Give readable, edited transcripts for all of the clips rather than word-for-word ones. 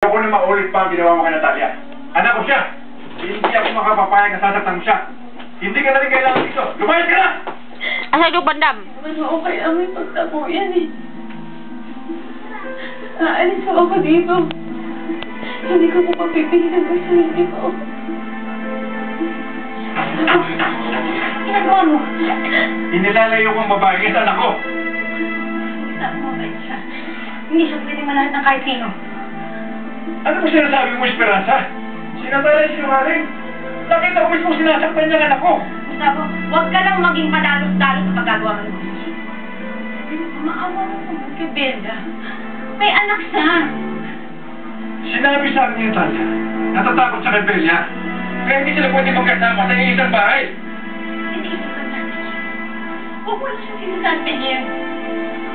Ako na maulit pa ang ginawa mo kay Natalia. Anak ko siya. Hindi ako makapapayag na sasaktan mo siya. Hindi ka na rin kailangan dito. Lumayas ka na! Asa yung bandam? Okay ang may pagtabo yan eh. Aalis po ako dito. Hindi ko po papipigilan ang sarili ko. Ginagawa mo? Inilalayo kong babae ng anak ko. Sabi mo ba siya? Hindi siya pwede malahat ng kahit sino. Ano mo sinasabi mo, Esperanza? Sinatala yung sinungaling. Nakita ko mismo sinasaktan niya ang anak ko. Gustavo, huwag ka lang maging padalos-dalos sa pagagawa mo ng gusto. Maawa mo naman kay Belda. May anak siya. Sinabi sa akin ni Natalia, natatakot sa kay Belia. Kaya hindi sila pwede magkasama sa isang bahay. Hindi ito pagdating siya. Huwag mo na siya sinasabi niya.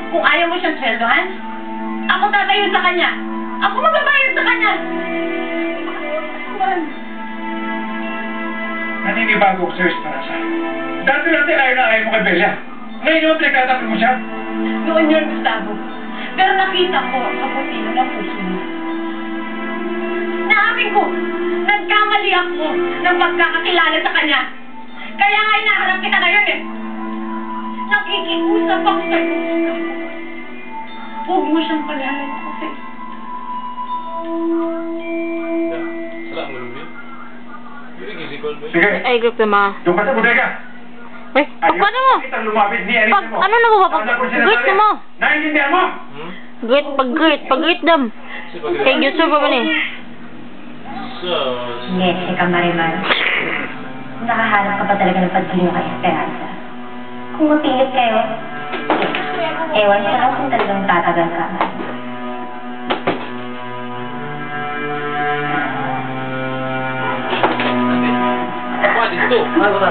Kung ayaw mo siyang sweldohan, ako tatayo sa kanya. Ako magbabayad sa kanya. Naninibago ko sa'yo, Esperanza. Dati ayaw mo kay Belia. Ngayon naman pinagtatanggol mo siya. Noon yun, Gustavo. Pero nakita ko ang kaputino ng puso mo. Naamin ko, nagkamali ako ng pagkakakilala sa kanya. Kaya nga hinaharap kita ngayon eh. Nakikiusap ako sa'yo, Gustavo. Huwag mo siyang palalan kasi. Sige. Ay, group na mga. Doon ka sa bodega. Eh, paano mo? Pag, ano na mo ba? Pag-greet na mo. Naiintindihan mo? Pag-greet dam. Kay Yusuf pa ba ni? Hindi, ikaw Marimar. Nakahanap ka pa talaga ng pagpiliw kay Esperanza. Kung mapilit kayo, ewan ko lang kung talagang tatagal ka.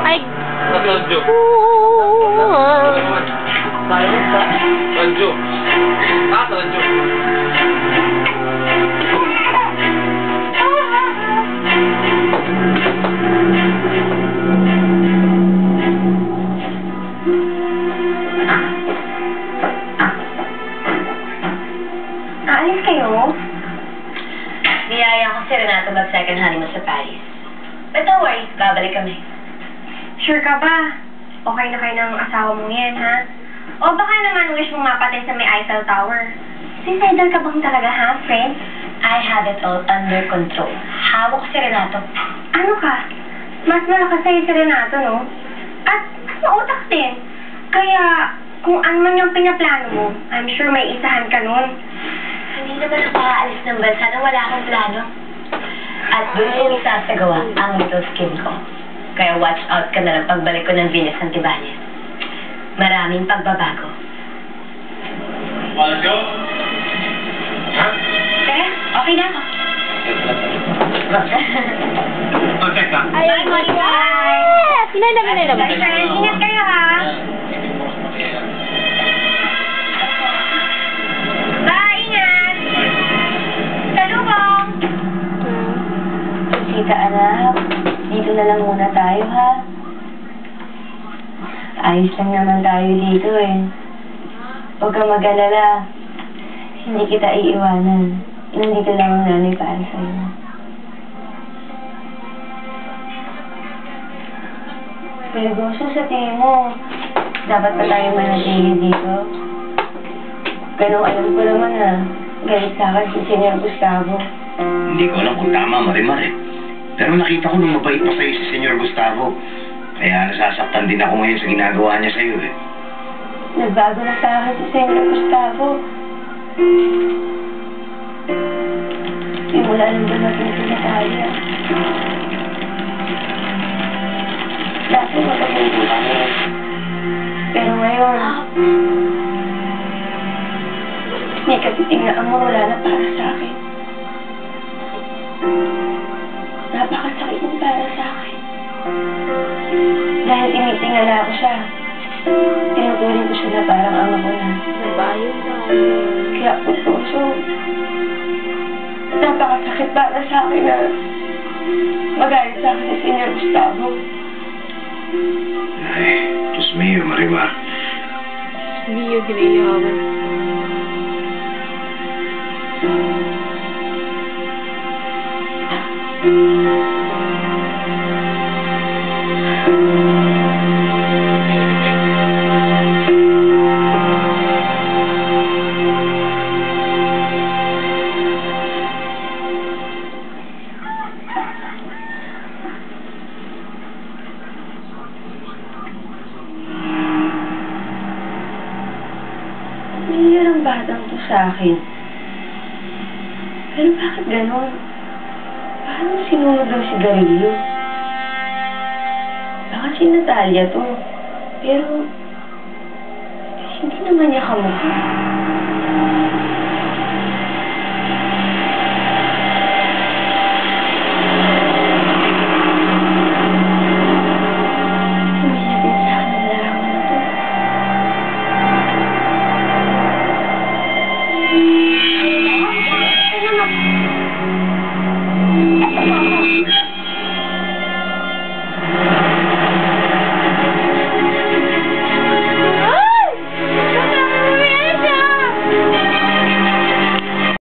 Ay. Radyo. Radyo. Aalis kayo? Niyaya ko si Renato mag-second honeymoon sa Paris. But don't worry, babalik kami. Sure ka ba? Okay na kayo ng asawa mo yan, ha? O baka naman wish mong mapatay sa may Eiffel Tower. Suicidal ka bang talaga, ha, friend? I have it all under control. Hawak ko si Renato. Ano ka? Mas malakas sa'yo si Renato, no? At mas mautak din. Kaya, kung ano man yung pinaplano mo, I'm sure may isahan ka nun. Hindi naman ako aalis ng bansa na wala akong plano. At doon ko isasagawa ang little skin ko. Kaya watch out ka na lang pagbalik ko ng Venus Antibales. Maraming pagbabago. Walang siyo? Ha? Tara, okay na ako. Check na. Bye, Molly. Bye! Pinadam. Bye, friends. Ingat kayo, ha? Bye, ingat! Salubong! Sita, anak. Dito na lang muna tayo, ha? Ayos lang naman tayo dito, eh. Huwag kang mag-alala. Hindi kita iiwanan. Nandito lang ang nanay para sa'yo. Piligoso, sa tingin mo, dapat pa tayo manatili dito? Ganun alam ko naman na galit sa akin si Senyor Gustavo. Hindi ko alam kung tama, Marimar eh. Pero nakita ko nung mabait pa sa'yo si Senyor Gustavo. Kaya nasasaktan din ako ngayon sa ginagawa niya sa'yo eh. Nagbago na sa akin si Senyor Gustavo. Simula nang dumating si Natalia. Dati magkagulo kami. Pero ngayon, may katiting na amor wala na para sa akin. Napakasakit din para sa akin. Dahil tinitingala ko siya, tinuturing ko siya na parang ama ko na. Nabayo na. Kaya puso, napakasakit para sa akin na magalit sa akin si Senyor Gustavo. Ay, Diyos mío, Marimar. Hindi yung ginayawan. Nangyayari ang batang to sa akin. Pero bakit ganon? Paano sinunog ang sigarilyo? Baka si Natalia to. Pero hindi naman niya kamukha.